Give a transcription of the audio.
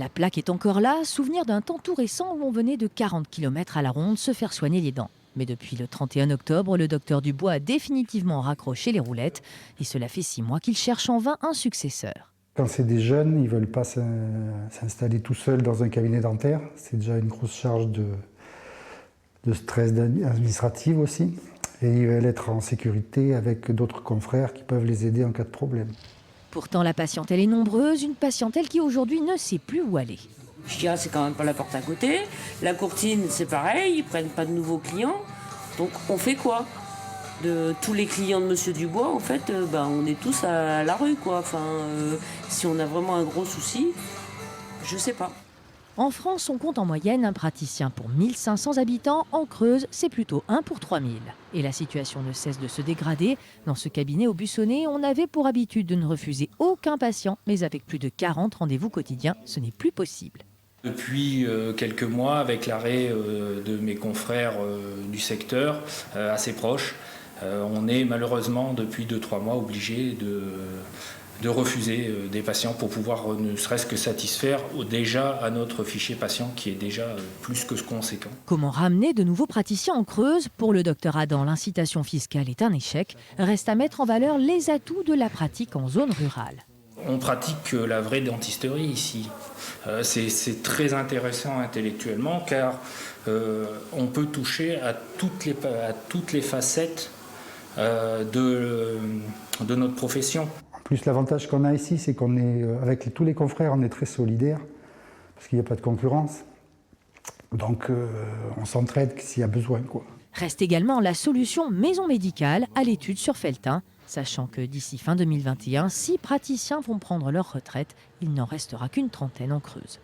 La plaque est encore là, souvenir d'un temps tout récent où on venait de 40 km à la ronde se faire soigner les dents. Mais depuis le 31 octobre, le docteur Dubois a définitivement raccroché les roulettes et cela fait 6 mois qu'il cherche en vain un successeur. Quand c'est des jeunes, ils ne veulent pas s'installer tout seuls dans un cabinet dentaire. C'est déjà une grosse charge de stress administratif aussi. Et ils veulent être en sécurité avec d'autres confrères qui peuvent les aider en cas de problème. Pourtant, la patientèle est nombreuse, une patientèle qui aujourd'hui ne sait plus où aller. Je dis, ah, c'est quand même pas la porte à côté. La courtine, c'est pareil, ils prennent pas de nouveaux clients. Donc, on fait quoi? De tous les clients de Monsieur Dubois, en fait, on est tous à la rue, quoi. Si on a vraiment un gros souci, je sais pas. En France, on compte en moyenne un praticien pour 1500 habitants. En Creuse, c'est plutôt 1 pour 3000. Et la situation ne cesse de se dégrader. Dans ce cabinet au Bussonnet, on avait pour habitude de ne refuser aucun patient. Mais avec plus de 40 rendez-vous quotidiens, ce n'est plus possible. Depuis quelques mois, avec l'arrêt de mes confrères du secteur, assez proches, on est malheureusement depuis 2-3 mois obligé de refuser des patients pour pouvoir ne serait-ce que satisfaire déjà à notre fichier patient qui est déjà plus que conséquent. Comment ramener de nouveaux praticiens en Creuse? Pour le docteur Adam, l'incitation fiscale est un échec. Reste à mettre en valeur les atouts de la pratique en zone rurale. On pratique la vraie dentisterie ici. C'est très intéressant intellectuellement car on peut toucher à toutes les facettes de notre profession. En plus, l'avantage qu'on a ici, c'est qu'on est, avec tous les confrères, on est très solidaires, parce qu'il n'y a pas de concurrence. Donc, on s'entraide s'il y a besoin, quoi. Reste également la solution maison médicale à l'étude sur Felletin. Sachant que d'ici fin 2021, 6 praticiens vont prendre leur retraite, il n'en restera qu'une trentaine en Creuse.